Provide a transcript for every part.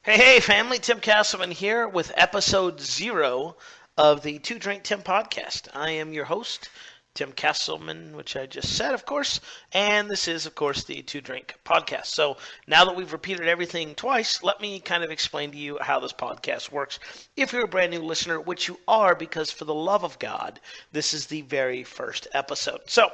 Hey, family, Tim Castleman here with episode 0 of the Two Drink Tim podcast. I am your host, Tim Castleman, which I just said, of course, and this is, of course, the Two Drink podcast. So now that we've repeated everything twice, let me kind of explain to you how this podcast works. If you're a brand new listener, which you are because for the love of God, this is the very first episode. So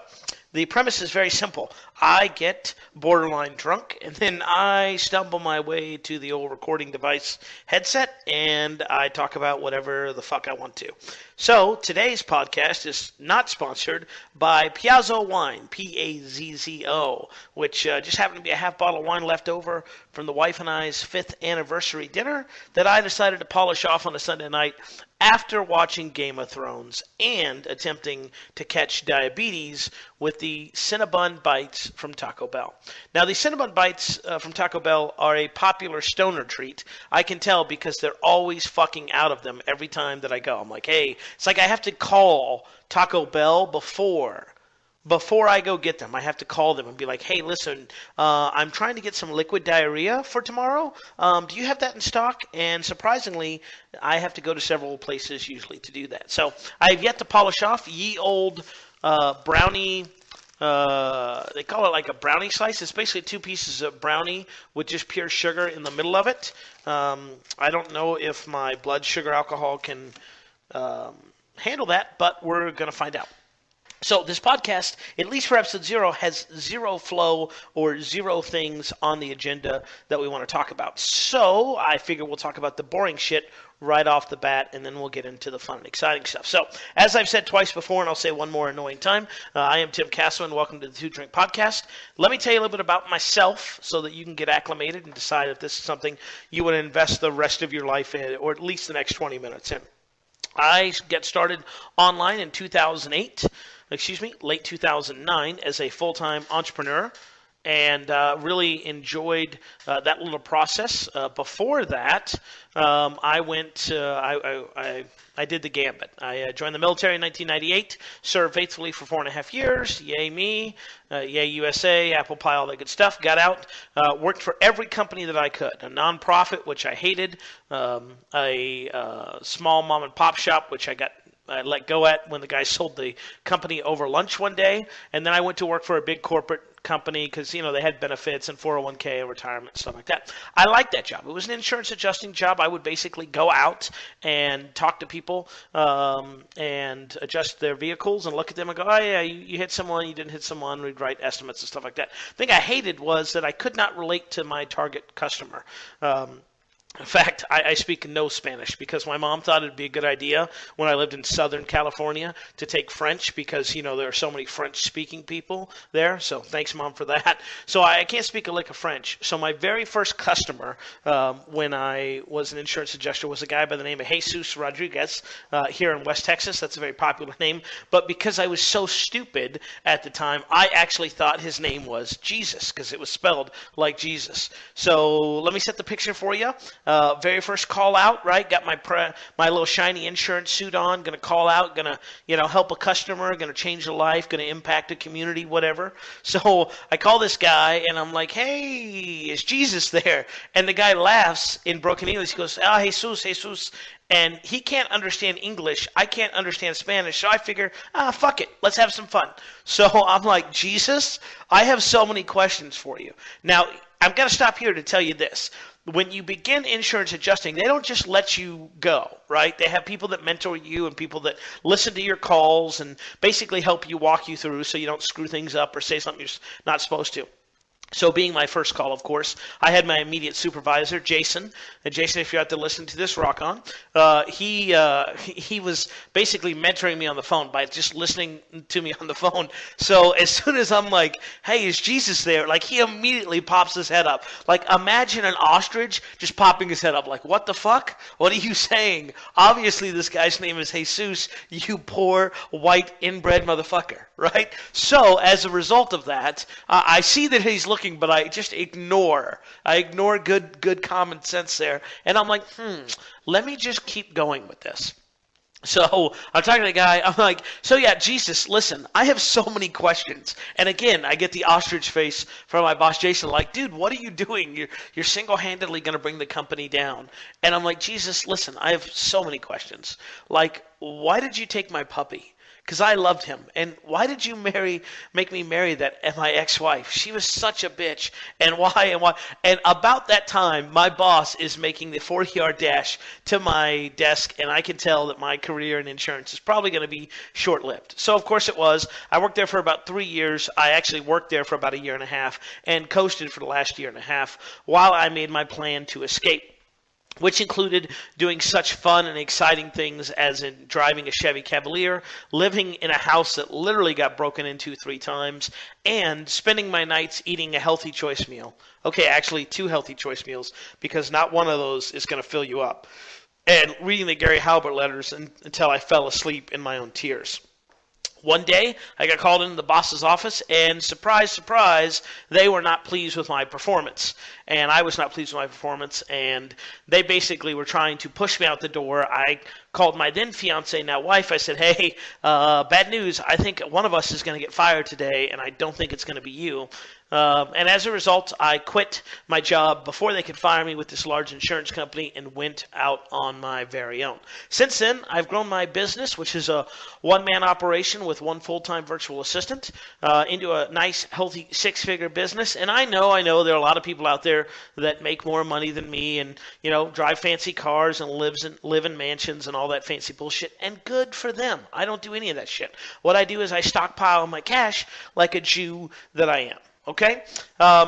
the premise is very simple. I get borderline drunk, and then I stumble my way to the old recording device headset, and I talk about whatever the fuck I want to. So today's podcast is not sponsored by Piazzo Wine, P-A-Z-Z-O, which just happened to be a half bottle of wine left over from the wife and I's 5th anniversary dinner that I decided to polish off on a Sunday night after watching Game of Thrones and attempting to catch diabetes with the Cinnabon Bites from Taco Bell. Now, the Cinnabon Bites from Taco Bell are a popular stoner treat. I can tell because they're always fucking out of them every time that I go. I'm like, hey, it's like I have to call Taco Bell before I go get them. I have to call them and be like, hey, listen, I'm trying to get some liquid diarrhea for tomorrow. Do you have that in stock? And surprisingly, I have to go to several places usually to do that. So I have yet to polish off ye old brownie. They call it like a brownie slice. It's basically 2 pieces of brownie with just pure sugar in the middle of it. I don't know if my blood sugar alcohol can handle that, but we're going to find out. So this podcast, at least for episode 0, has zero flow or zero things on the agenda that we want to talk about. So I figure we'll talk about the boring shit right off the bat, and then we'll get into the fun and exciting stuff. So as I've said twice before, and I'll say one more annoying time, I am Tim Castleman. Welcome to the Two Drink Podcast. Let me tell you a little bit about myself so that you can get acclimated and decide if this is something you want to invest the rest of your life in, or at least the next 20 minutes in. I get started online in late 2009 as a full-time entrepreneur, and really enjoyed that little process. Before that, I did the gambit. I joined the military in 1998, served faithfully for 4.5 years. Yay me, yay USA, apple pie, all that good stuff. Got out, worked for every company that I could. A nonprofit, which I hated, a small mom and pop shop, which I let go at when the guy sold the company over lunch one day, and then I went to work for a big corporate company because they had benefits and 401k and retirement, stuff like that. I liked that job. It was an insurance adjusting job. I would basically go out and talk to people and adjust their vehicles and look at them and go, oh yeah, you hit someone, you didn't hit someone. We'd write estimates and stuff like that. The thing I hated was that I could not relate to my target customer. In fact, I speak no Spanish because my mom thought it would be a good idea when I lived in Southern California to take French because, there are so many French-speaking people there. So thanks, Mom, for that. So I can't speak a lick of French. So my very first customer when I was an insurance adjuster was a guy by the name of Jesus Rodriguez here in West Texas. That's a very popular name. But because I was so stupid at the time, I actually thought his name was Jesus because it was spelled like Jesus. So let me set the picture for you. Very first call out, right? Got my little shiny insurance suit on. Going to call out. Going to help a customer. Going to change a life. Going to impact a community. Whatever. So I call this guy and I'm like, "Hey, is Jesus there?" And the guy laughs in broken English. He goes, "Ah, Jesus." And he can't understand English. I can't understand Spanish. So I figure, fuck it. Let's have some fun. So I'm like, Jesus, I have so many questions for you. Now, I'm going to stop here to tell you this. When you begin insurance adjusting, they don't just let you go, right? They have people that mentor you and people that listen to your calls and basically help you walk you through so you don't screw things up or say something you're not supposed to. So being my first call, of course, I had my immediate supervisor, Jason. And Jason, if you're out there listening to this, rock on. He was basically mentoring me on the phone by just listening to me on the phone. So as soon as I'm like, hey, is Jesus there? Like, he immediately pops his head up. Like, imagine an ostrich just popping his head up. Like, what the fuck? What are you saying? Obviously, this guy's name is Jesus, you poor, white, inbred motherfucker, right? So as a result of that, I see that he's looking, but I just ignore. I ignore good common sense there. And I'm like, let me just keep going with this. So I'm talking to the guy. I'm like, so yeah, Jesus, listen, I have so many questions. And again, I get the ostrich face from my boss, Jason, like, dude, what are you doing? You're single-handedly going to bring the company down. And I'm like, Jesus, listen, I have so many questions. Like, why did you take my puppy? Because I loved him. And why did you make me marry my ex-wife? She was such a bitch. And why and why? And about that time, my boss is making the 40-yard dash to my desk, and I can tell that my career in insurance is probably going to be short-lived. So, of course, it was. I worked there for about 3 years. I actually worked there for about a year and a half and coasted for the last year and a half while I made my plan to escape, which included doing such fun and exciting things as in driving a Chevy Cavalier, living in a house that literally got broken into 3 times, and spending my nights eating a healthy choice meal. Okay, actually 2 healthy choice meals, because not one of those is going to fill you up. And reading the Gary Halbert letters until I fell asleep in my own tears. One day, I got called into the boss's office, and surprise, surprise, they were not pleased with my performance. And I was not pleased with my performance, and they basically were trying to push me out the door. I called my then fiance, now wife. I said, hey, bad news. I think one of us is going to get fired today, and I don't think it's going to be you. And as a result, I quit my job before they could fire me with this large insurance company and went out on my very own. Since then, I've grown my business, which is a one-man operation with one full-time virtual assistant, into a nice, healthy 6-figure business. And I know there are a lot of people out there that make more money than me and, drive fancy cars and live in mansions and all that fancy bullshit. And good for them. I don't do any of that shit. What I do is I stockpile my cash like a Jew that I am. Okay,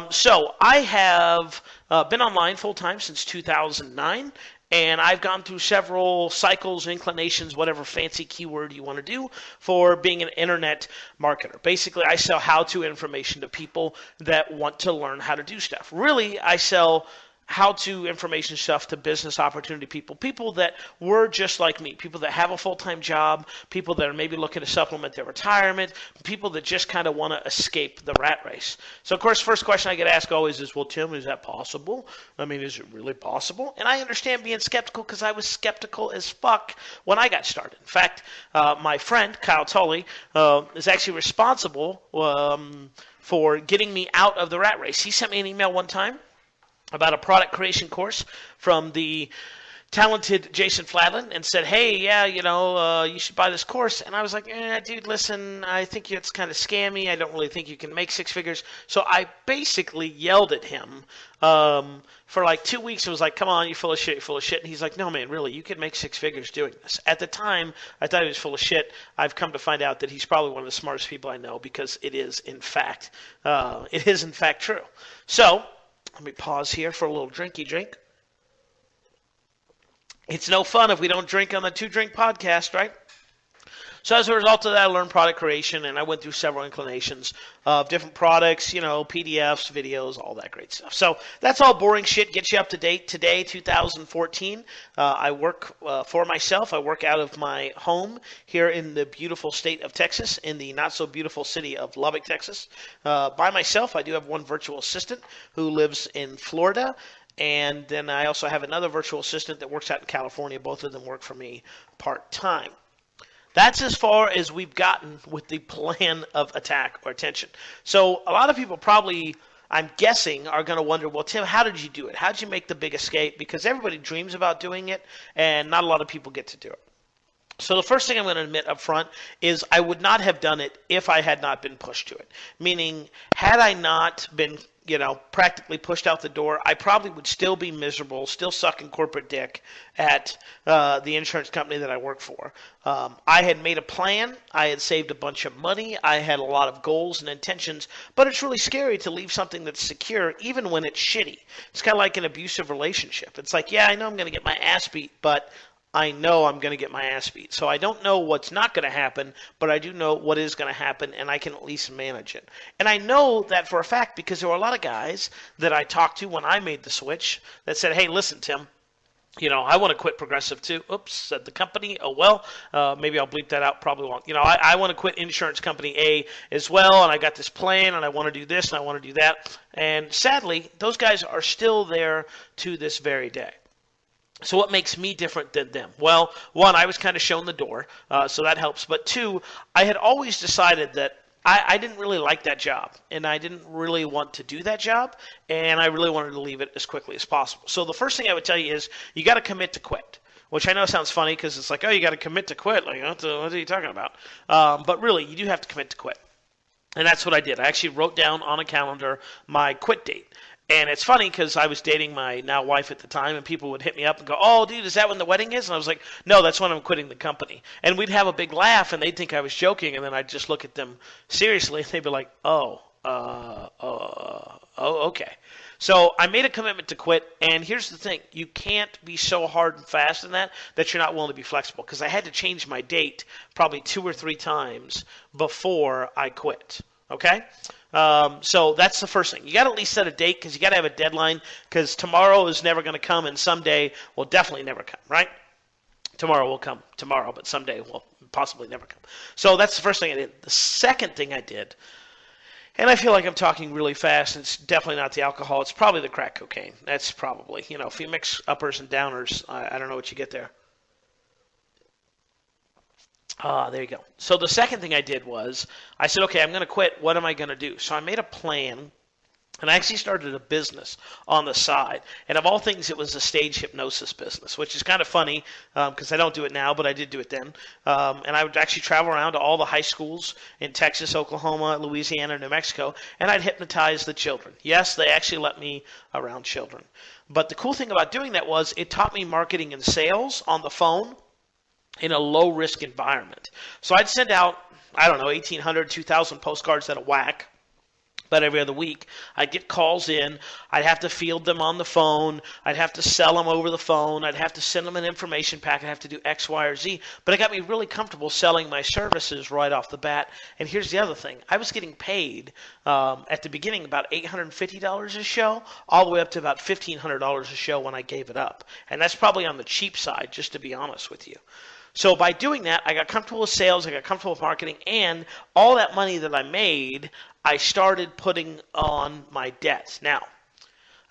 so I have been online full-time since 2009, and I've gone through several cycles, inclinations, whatever fancy keyword you want to do for being an internet marketer. Basically, I sell how-to information to people that want to learn how to do stuff. Really, I sell how-to information stuff to business opportunity people that were just like me, people that have a full-time job, people that are maybe looking to supplement their retirement, people that just kind of want to escape the rat race. So, of course, first question I get asked always is, well, Tim, is that possible? I mean, is it really possible? And I understand being skeptical because I was skeptical as fuck when I got started. In fact, my friend, Kyle Tully, is actually responsible for getting me out of the rat race. He sent me an email one time about a product creation course from the talented Jason Fladlin and said, hey, yeah, you should buy this course. And I was like, dude, listen, I think it's kind of scammy. I don't really think you can make 6 figures. So I basically yelled at him for like 2 weeks. It was like, come on, you're full of shit, you're full of shit. And he's like, no, man, really, you can make 6 figures doing this. At the time, I thought he was full of shit. I've come to find out that he's probably one of the smartest people I know because it is, in fact, true. So let me pause here for a little drinky drink. It's no fun if we don't drink on the Two Drink podcast, right? So as a result of that, I learned product creation, and I went through several inclinations of different products, PDFs, videos, all that great stuff. So that's all boring shit. Get you up to date. Today, 2014, I work for myself. I work out of my home here in the beautiful state of Texas, in the not-so-beautiful city of Lubbock, Texas. By myself, I do have one virtual assistant who lives in Florida. And then I also have another virtual assistant that works out in California. Both of them work for me part-time. That's as far as we've gotten with the plan of attack or attention. So a lot of people probably, I'm guessing, are going to wonder, well, Tim, how did you do it? How did you make the big escape? Because everybody dreams about doing it, and not a lot of people get to do it. So the first thing I'm going to admit up front is I would not have done it if I had not been pushed to it. Meaning, had I not been practically pushed out the door, I probably would still be miserable, still sucking corporate dick at the insurance company that I work for. I had made a plan. I had saved a bunch of money. I had a lot of goals and intentions, but it's really scary to leave something that's secure even when it's shitty. It's kind of like an abusive relationship. It's like, yeah, I know I'm going to get my ass beat, but I know I'm going to get my ass beat. So I don't know what's not going to happen, but I do know what is going to happen, and I can at least manage it. And I know that for a fact because there were a lot of guys that I talked to when I made the switch that said, hey, listen, Tim, I want to quit Progressive too. Oops, said the company. Oh, well, maybe I'll bleep that out. Probably won't. I want to quit insurance company A as well, and I got this plan, and I want to do this, and I want to do that. And sadly, those guys are still there to this very day. So what makes me different than them? Well, one, I was kind of shown the door, so that helps. But two, I had always decided that I didn't really like that job, and I didn't really want to do that job, and I really wanted to leave it as quickly as possible. So the first thing I would tell you is you got to commit to quit, which I know sounds funny because it's like, oh, you got to commit to quit. Like, what are you talking about? But really, you do have to commit to quit. And that's what I did. I actually wrote down on a calendar my quit date. And it's funny because I was dating my now wife at the time, and people would hit me up and go, oh, dude, is that when the wedding is? And I was like, no, that's when I'm quitting the company. And we'd have a big laugh, and they'd think I was joking, and then I'd just look at them seriously, and they'd be like, okay. So I made a commitment to quit, and here's the thing. You can't be so hard and fast in that you're not willing to be flexible, because I had to change my date probably 2 or 3 times before I quit. Okay? So that's the first thing. You got to at least set a date because you got to have a deadline because tomorrow is never going to come and someday will definitely never come, right? Tomorrow will come tomorrow, but someday will possibly never come. So that's the first thing I did. The second thing I did, and I feel like I'm talking really fast, and it's definitely not the alcohol. It's probably the crack cocaine. That's probably, if you mix uppers and downers, I don't know what you get there. There you go. So the second thing I did was I said, okay, I'm going to quit. What am I going to do? So I made a plan, and I actually started a business on the side. And of all things, it was a stage hypnosis business, which is kind of funny because I don't do it now, but I did do it then. And I would actually travel around to all the high schools in Texas, Oklahoma, Louisiana, New Mexico, and I'd hypnotize the children. Yes, they actually let me around children. But the cool thing about doing that was it taught me marketing and sales on the phone in a low-risk environment. So I'd send out, 1,800, 2,000 postcards at a whack. But every other week, I'd get calls in. I'd have to field them on the phone. I'd have to sell them over the phone. I'd have to send them an information pack. I'd have to do X, Y, or Z. But it got me really comfortable selling my services right off the bat. And here's the other thing. I was getting paid at the beginning about $850 a show, all the way up to about $1,500 a show when I gave it up. And that's probably on the cheap side, just to be honest with you. So by doing that, I got comfortable with sales, I got comfortable with marketing, and all that money that I made, I started putting on my debts. Now,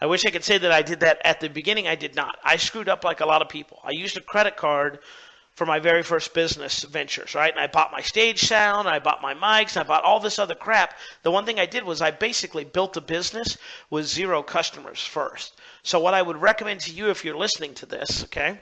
I wish I could say that I did that at the beginning. I did not. I screwed up like a lot of people. I used a credit card for my very first business ventures, right? And I bought my stage sound, I bought my mics, I bought all this other crap. The one thing I did was I basically built a business with 0 customers first. So what I would recommend to you if you're listening to this, okay,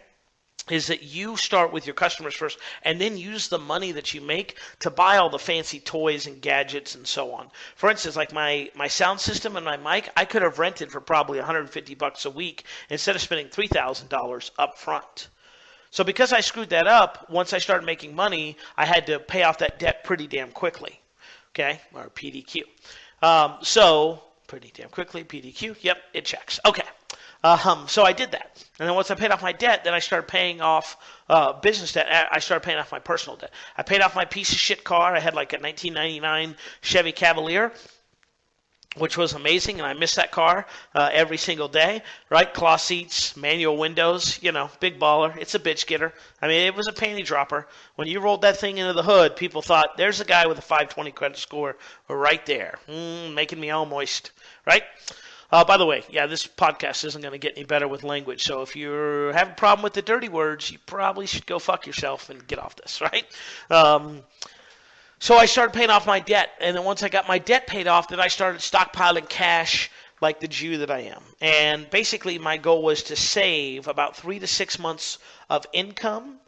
is that you start with your customers first and then use the money that you make to buy all the fancy toys and gadgets and so on. For instance, like my sound system and my mic, I could have rented for probably $150 a week instead of spending $3,000 up front. So because I screwed that up, once I started making money, I had to pay off that debt pretty damn quickly, okay, or PDQ. So pretty damn quickly, PDQ, yep, it checks. Okay. So I did that. And then once I paid off my debt, then I started paying off business debt. I started paying off my personal debt. I paid off my piece of shit car. I had like a 1999 Chevy Cavalier, which was amazing, and I miss that car every single day, right? Cloth seats, manual windows, big baller. It's a bitch getter. I mean, it was a panty dropper. When you rolled that thing into the hood, people thought, there's a guy with a 520 credit score right there, making me all moist, right? By the way, this podcast isn't going to get any better with language, so if you have a problem with the dirty words, you probably should go fuck yourself and get off this, right? So I started paying off my debt, and then once I got my debt paid off, then I started stockpiling cash like the Jew that I am. And basically my goal was to save about 3 to 6 months of income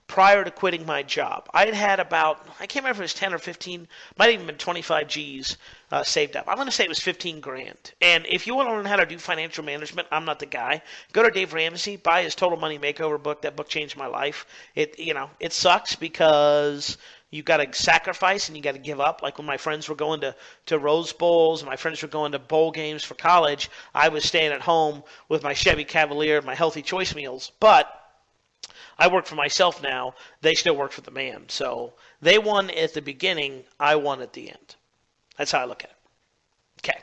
prior to quitting my job. I had about, I can't remember if it was 10 or 15, might have even been 25 G's saved up. I'm going to say it was 15 grand. And if you want to learn how to do financial management, I'm not the guy. Go to Dave Ramsey, buy his Total Money Makeover book. That book changed my life. It sucks because you got to sacrifice and you got to give up. Like when my friends were going to Rose Bowls and my friends were going to bowl games for college, I was staying at home with my Chevy Cavalier, my Healthy Choice meals. But I work for myself now. They still work for the man. So they won at the beginning. I won at the end. That's how I look at it. Okay.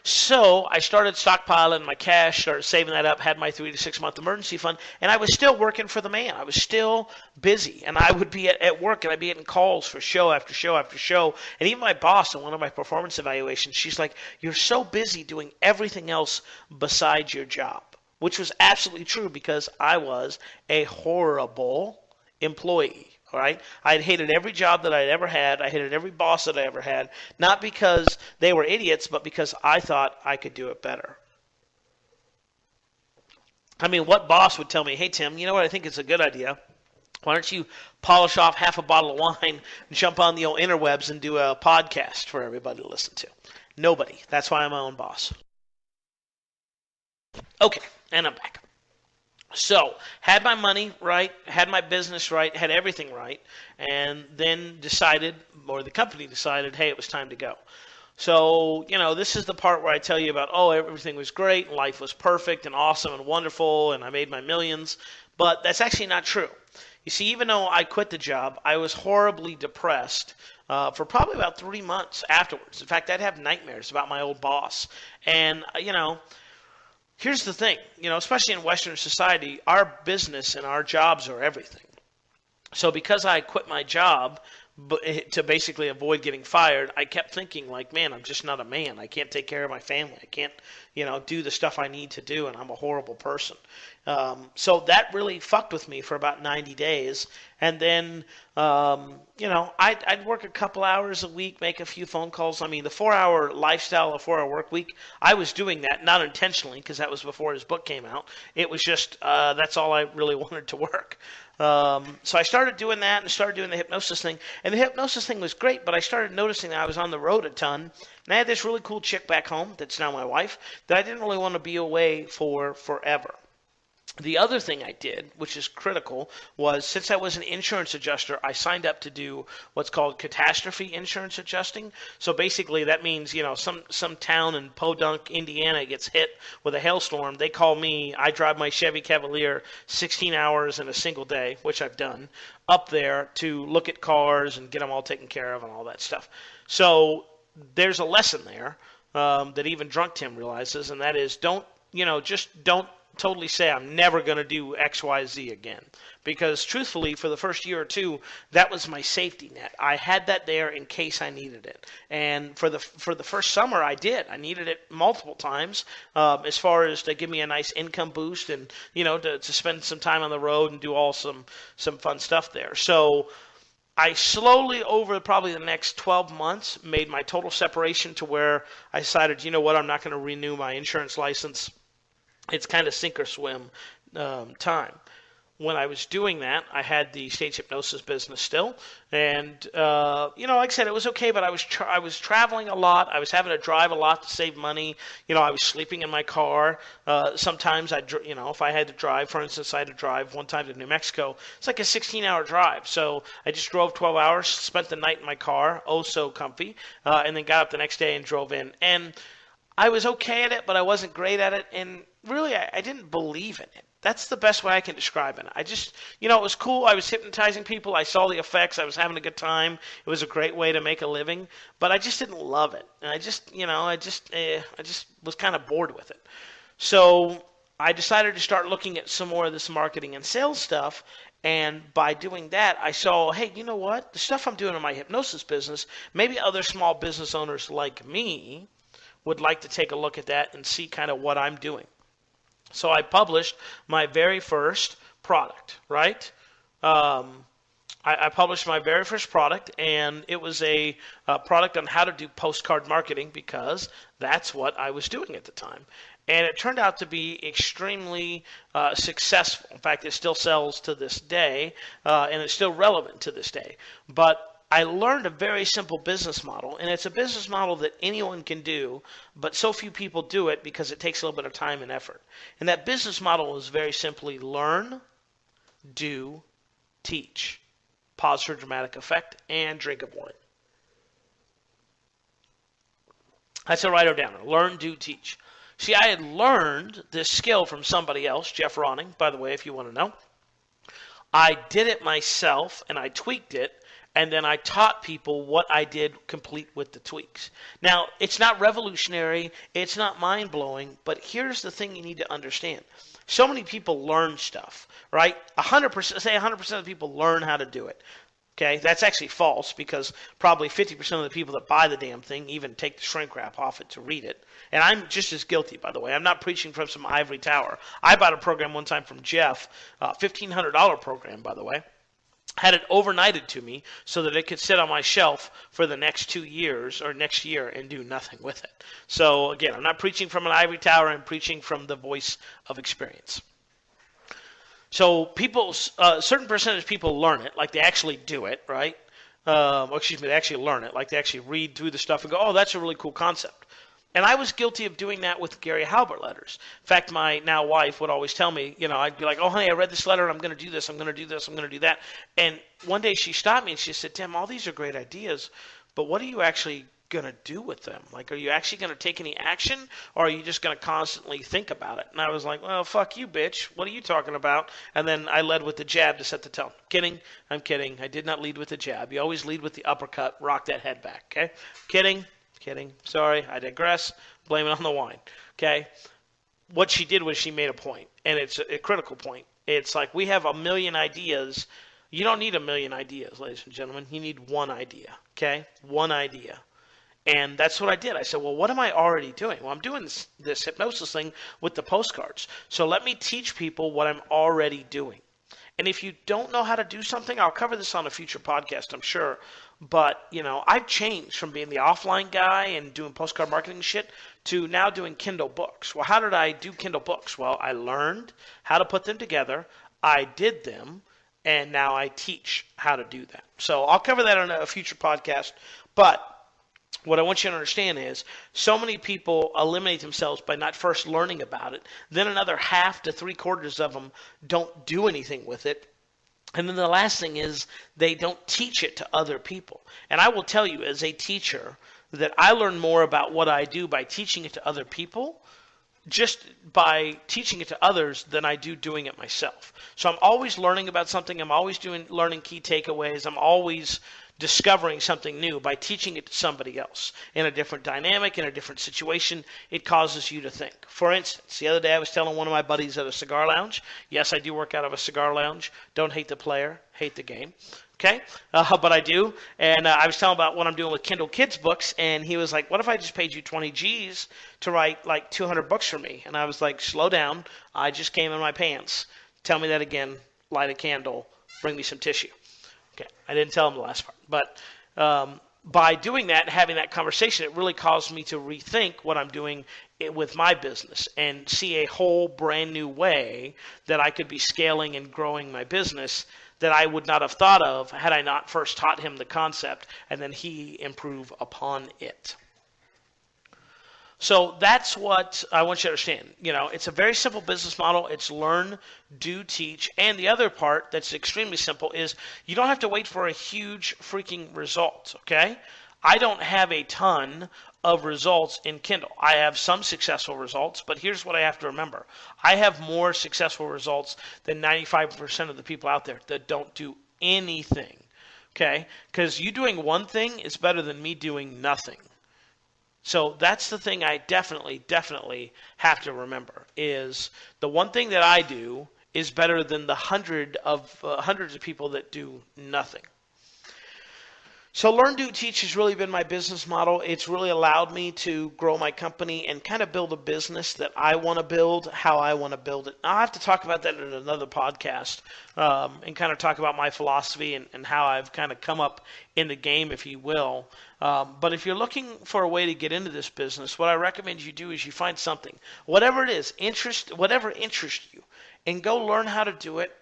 So I started stockpiling my cash, started saving that up, had my 3 to 6 month emergency fund, and I was still working for the man. I was still busy, and I would be at work, and I'd be getting calls for show after show after show. And even my boss in one of my performance evaluations, she's like, you're so busy doing everything else besides your job. which was absolutely true because I was a horrible employee. All right, I had hated every job that I'd ever had. I hated every boss that I ever had, not because they were idiots, but because I thought I could do it better. I mean, what boss would tell me, hey, Tim, you know what? I think it's a good idea. Why don't you polish off half a bottle of wine and jump on the old interwebs and do a podcast for everybody to listen to? Nobody. That's why I'm my own boss. Okay, and I'm back. So, had my money right, had my business right, had everything right, and then decided, or the company decided, hey, it was time to go. So, this is the part where I tell you about, oh, everything was great, and life was perfect and awesome and wonderful, and I made my millions. But that's actually not true. You see, even though I quit the job, I was horribly depressed for probably about 3 months afterwards. In fact, I'd have nightmares about my old boss. And, here's the thing, especially in Western society, our business and our jobs are everything. So because I quit my job to basically avoid getting fired, I kept thinking like, man, I'm just not a man. I can't take care of my family. I can't, do the stuff I need to do, and I'm a horrible person. So that really fucked with me for about 90 days. And then, I'd work a couple hours a week, make a few phone calls. I mean, the 4-hour lifestyle, a 4-hour work week, I was doing that, not intentionally, because that was before his book came out. It was just, that's all I really wanted to work. So I started doing that and started doing the hypnosis thing. And the hypnosis thing was great, but I started noticing that I was on the road a ton. And I had this really cool chick back home that's now my wife that I didn't really want to be away for forever. The other thing I did, which is critical, was since I was an insurance adjuster, I signed up to do what's called catastrophe insurance adjusting. So basically that means, some town in Podunk, Indiana gets hit with a hailstorm. They call me. I drive my Chevy Cavalier 16 hours in a single day, which I've done, up there to look at cars and get them all taken care of and all that stuff. So there's a lesson there that even drunk Tim realizes, and that is don't totally say I'm never going to do X, Y, Z again. Because truthfully, for the first year or two, that was my safety net. I had that there in case I needed it. And for the first summer, I did. I needed it multiple times as far as to give me a nice income boost and, to spend some time on the road and do all some fun stuff there. So I slowly, over probably the next 12 months, made my total separation to where I decided, I'm not going to renew my insurance license. It's kind of sink or swim time. When I was doing that, I had the stage hypnosis business still, and like I said, it was okay. But I was traveling a lot. I was having to drive a lot to save money. I was sleeping in my car. Sometimes if I had to drive, for instance, I had to drive one time to New Mexico. It's like a 16-hour drive. So I just drove 12 hours, spent the night in my car, oh so comfy, and then got up the next day and drove in. And I was okay at it, but I wasn't great at it, and really, I didn't believe in it. That's the best way I can describe it. I just, it was cool. I was hypnotizing people. I saw the effects. I was having a good time. It was a great way to make a living, but I just didn't love it. And I just was kind of bored with it. So I decided to start looking at some more of this marketing and sales stuff. And by doing that, I saw, hey, you know what? The stuff I'm doing in my hypnosis business, maybe other small business owners like me would like to take a look at that and see kind of what I'm doing. So I published my very first product, right? I published my very first product, and it was a product on how to do postcard marketing because that's what I was doing at the time. And it turned out to be extremely successful. In fact, it still sells to this day, and it's still relevant to this day. But I learned a very simple business model, and it's a business model that anyone can do, but so few people do it because it takes a little bit of time and effort. And that business model is very simply learn, do, teach. Pause for dramatic effect, and drink of wine. That's a write down. Learn, do, teach. See, I had learned this skill from somebody else, Jeff Ronning, by the way, if you want to know. I did it myself, and I tweaked it. And then I taught people what I did complete with the tweaks. Now, it's not revolutionary, it's not mind-blowing, but here's the thing you need to understand. So many people learn stuff, right? 100%, say 100% of people learn how to do it. Okay, that's actually false because probably 50% of the people that buy the damn thing even take the shrink wrap off it to read it. And I'm just as guilty, by the way. I'm not preaching from some ivory tower. I bought a program one time from Jeff, $1,500 program, by the way. Had it overnighted to me so that it could sit on my shelf for the next 2 years or next year and do nothing with it. So again, I'm not preaching from an ivory tower. I'm preaching from the voice of experience. So people, a certain percentage of people learn it, like they actually do it, right? They actually learn it, like they actually read through the stuff and go, oh, that's a really cool concept. And I was guilty of doing that with Gary Halbert letters. In fact, my now wife would always tell me, I'd be like, oh, honey, I read this letter and I'm going to do this, I'm going to do this, I'm going to do that. And one day she stopped me and she said, Tim, all these are great ideas, but what are you actually going to do with them? Like, are you actually going to take any action, or are you just going to constantly think about it? And I was like, well, fuck you, bitch. What are you talking about? And then I led with the jab to set the tone. Kidding. I'm kidding. I did not lead with the jab. You always lead with the uppercut. Rock that head back, okay? Kidding. Sorry, I digress. Blame it on the wine, okay? What she did was she made a point, and it's a critical point. It's like we have a million ideas. You don't need a million ideas, ladies and gentlemen. You need one idea, okay? One idea. And that's what I did. I said, well, what am I already doing? Well, I'm doing this hypnosis thing with the postcards. So let me teach people what I'm already doing. And if you don't know how to do something, I'll cover this on a future podcast, I'm sure. But, I've changed from being the offline guy and doing postcard marketing shit to now doing Kindle books. Well, how did I do Kindle books? Well, I learned how to put them together. I did them. And now I teach how to do that. So I'll cover that on a future podcast. But what I want you to understand is so many people eliminate themselves by not first learning about it. Then another half to 3/4 of them don't do anything with it. And then the last thing is they don't teach it to other people. And I will tell you as a teacher that I learn more about what I do by teaching it to other people, just by teaching it to others, than I do doing it myself. So I'm always learning about something. I'm always learning key takeaways. I'm always discovering something new by teaching it to somebody else in a different dynamic, in a different situation. It causes you to think. For instance, the other day I was telling one of my buddies at a cigar lounge. Yes, I do work out of a cigar lounge. Don't hate the player, hate the game. Okay, but I do. And I was telling about what I'm doing with Kindle Kids books, and he was like, what if I just paid you 20 G's to write like 200 books for me? And I was like, slow down. I just came in my pants. Tell me that again. Light a candle. Bring me some tissue. Okay, I didn't tell him the last part. But by doing that, having that conversation, it really caused me to rethink what I'm doing with my business and see a whole brand new way that I could be scaling and growing my business that I would not have thought of had I not first taught him the concept and then he improve upon it. So that's what I want you to understand. It's a very simple business model. It's learn, do, teach. And the other part that's extremely simple is you don't have to wait for a huge freaking result, okay? I don't have a ton of results in Kindle. I have some successful results, but here's what I have to remember. I have more successful results than 95% of the people out there that don't do anything, okay? Because you doing one thing is better than me doing nothing. So that's the thing I definitely have to remember is the one thing that I do is better than the hundreds of people that do nothing. So Learn, Do, Teach has really been my business model. It's really allowed me to grow my company and kind of build a business that I want to build, how I want to build it. I'll have to talk about that in another podcast and kind of talk about my philosophy and how I've kind of come up in the game, if you will. But if you're looking for a way to get into this business, what I recommend you do is you find something, whatever it is, whatever interests you, and go learn how to do it.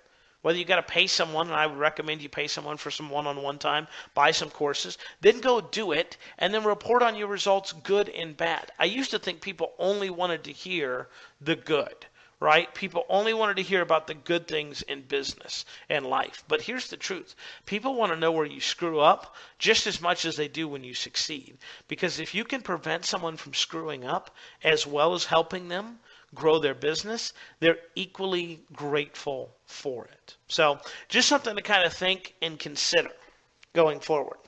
Whether you got to pay someone, and I would recommend you pay someone for some one-on-one time, buy some courses, then go do it, and then report on your results, good and bad. I used to think people only wanted to hear the good, right? People only wanted to hear about the good things in business and life. But here's the truth. People want to know where you screw up just as much as they do when you succeed. Because if you can prevent someone from screwing up as well as helping them grow their business, they're equally grateful for it. So just something to kind of think and consider going forward.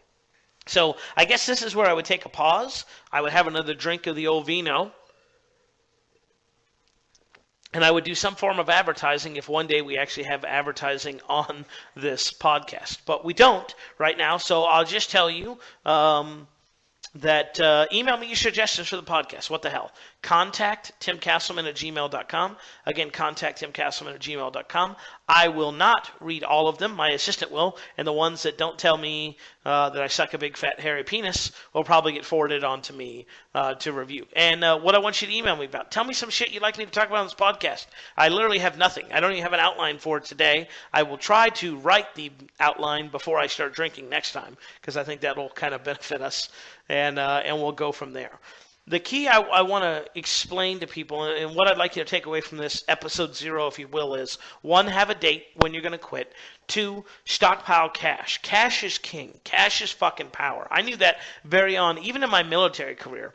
So I guess this is where I would take a pause. I would have another drink of the old vino. and I would do some form of advertising if one day we actually have advertising on this podcast. But we don't right now, so I'll just tell you that email me your suggestions for the podcast. What the hell? Contact timcastleman@gmail.com. Again, contact timcastleman@gmail.com. I will not read all of them. My assistant will, and the ones that don't tell me that I suck a big fat hairy penis will probably get forwarded on to me to review. And what I want you to email me about. Tell me some shit you'd like me to talk about on this podcast. I literally have nothing. I don't even have an outline for it today. I will try to write the outline before I start drinking next time, because I think that'll kind of benefit us, and we'll go from there. The key I want to explain to people, and what I'd like you to take away from this episode 0, if you will, is 1, have a date when you're going to quit. 2, stockpile cash. Cash is king. Cash is fucking power. I knew that very on, even in my military career.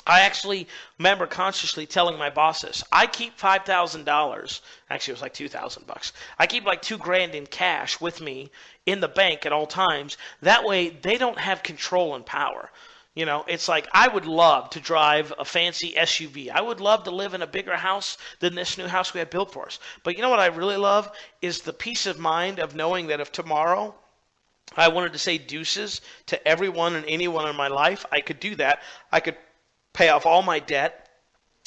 I actually remember consciously telling my bosses, I keep $5,000. Actually, it was like $2,000. I keep like $2,000 in cash with me in the bank at all times. That way, they don't have control and power. You know, it's like I would love to drive a fancy SUV. I would love to live in a bigger house than this new house we have built for us. But you know what I really love is the peace of mind of knowing that if tomorrow I wanted to say deuces to everyone and anyone in my life, I could do that. I could pay off all my debt.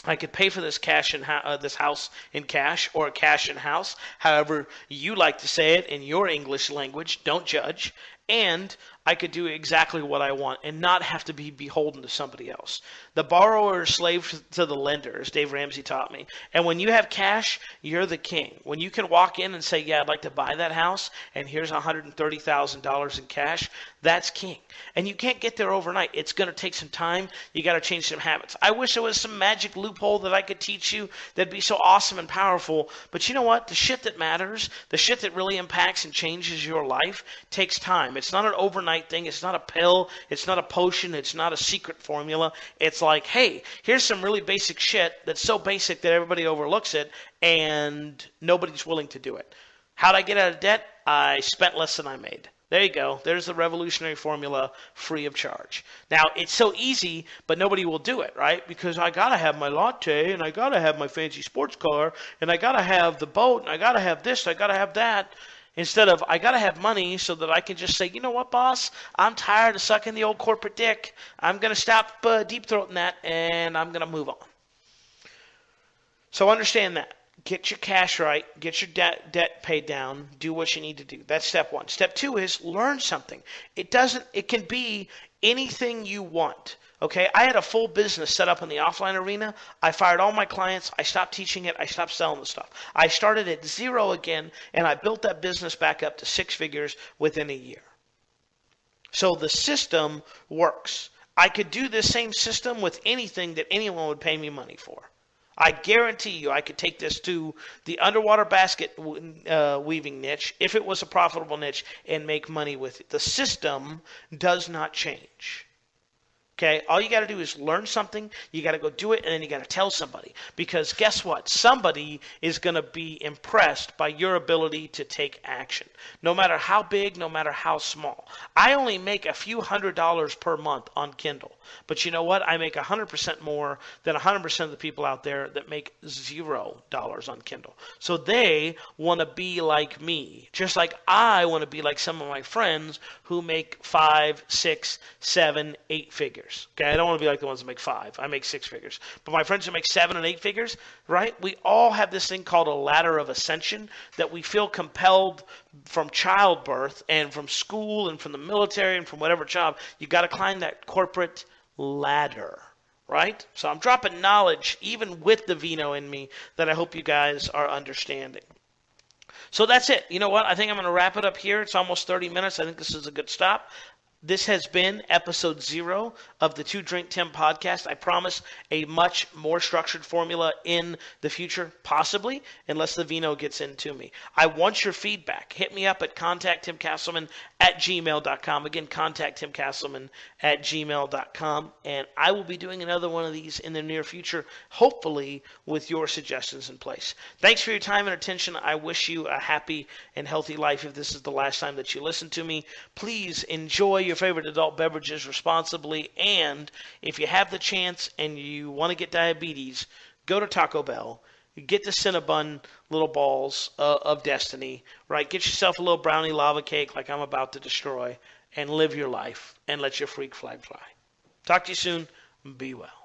I could pay for this this house in cash, or cash in house, however you like to say it in your English language. Don't judge. And I could do exactly what I want and not have to be beholden to somebody else. The borrower is slave to the lender, as Dave Ramsey taught me. And when you have cash, you're the king. When you can walk in and say, yeah, I'd like to buy that house, and here's $130,000 in cash, that's king. And you can't get there overnight. It's going to take some time. You got to change some habits. I wish there was some magic loophole that I could teach you that'd be so awesome and powerful. But you know what? The shit that matters, the shit that really impacts and changes your life, takes time. It's not an overnight thing. It's not a pill. It's not a potion. It's not a secret formula. It's like, hey, here's some really basic shit that's so basic that everybody overlooks it, and nobody's willing to do it. How'd I get out of debt? I spent less than I made. There you go. There's the revolutionary formula, free of charge. Now, it's so easy, but nobody will do it, right? Because I got to have my latte, and I got to have my fancy sports car, and I got to have the boat, and I got to have this, I got to have that. Instead of, I got to have money so that I can just say, you know what, boss? I'm tired of sucking the old corporate dick. I'm going to stop deep-throating that, and I'm going to move on. So understand that. Get your cash right. Get your debt paid down. Do what you need to do. That's step 1. Step 2 is learn something. It can be anything you want. Okay, I had a full business set up in the offline arena. I fired all my clients. I stopped teaching it. I stopped selling the stuff. I started at 0 again, and I built that business back up to 6 figures within a year. So the system works. I could do this same system with anything that anyone would pay me money for. I guarantee you I could take this to the underwater basket weaving niche, if it was a profitable niche, and make money with it. The system does not change. Okay, all you got to do is learn something, you got to go do it, and then you got to tell somebody. Because guess what? Somebody is going to be impressed by your ability to take action. No matter how big, no matter how small. I only make a few $100s per month on Kindle. But you know what? I make 100% more than 100% of the people out there that make $0 on Kindle. So they want to be like me. Just like I want to be like some of my friends who make 5, 6, 7, 8 figures. Okay, I don't want to be like the ones that make 5. I make 6 figures. But my friends who make 7 and 8 figures, right? We all have this thing called a ladder of ascension that we feel compelled from childbirth and from school and from the military and from whatever job. You got to climb that corporate ladder, right? So I'm dropping knowledge even with the vino in me that I hope you guys are understanding. So that's it. You know what? I think I'm going to wrap it up here. It's almost 30 minutes. I think this is a good stop. This has been episode 0 of the Two Drink Tim podcast. I promise a much more structured formula in the future, possibly, unless the vino gets into me. I want your feedback. Hit me up at contacttimcastleman@gmail.com. Again, contacttimcastleman@gmail.com. And I will be doing another one of these in the near future, hopefully with your suggestions in place. Thanks for your time and attention. I wish you a happy and healthy life. If this is the last time that you listen to me, please enjoy your favorite adult beverages responsibly, and if you have the chance and you want to get diabetes, go to Taco Bell, get the Cinnabon little balls of destiny, right? Get yourself a little brownie lava cake like I'm about to destroy, and live your life, and let your freak flag fly. Talk to you soon. Be well.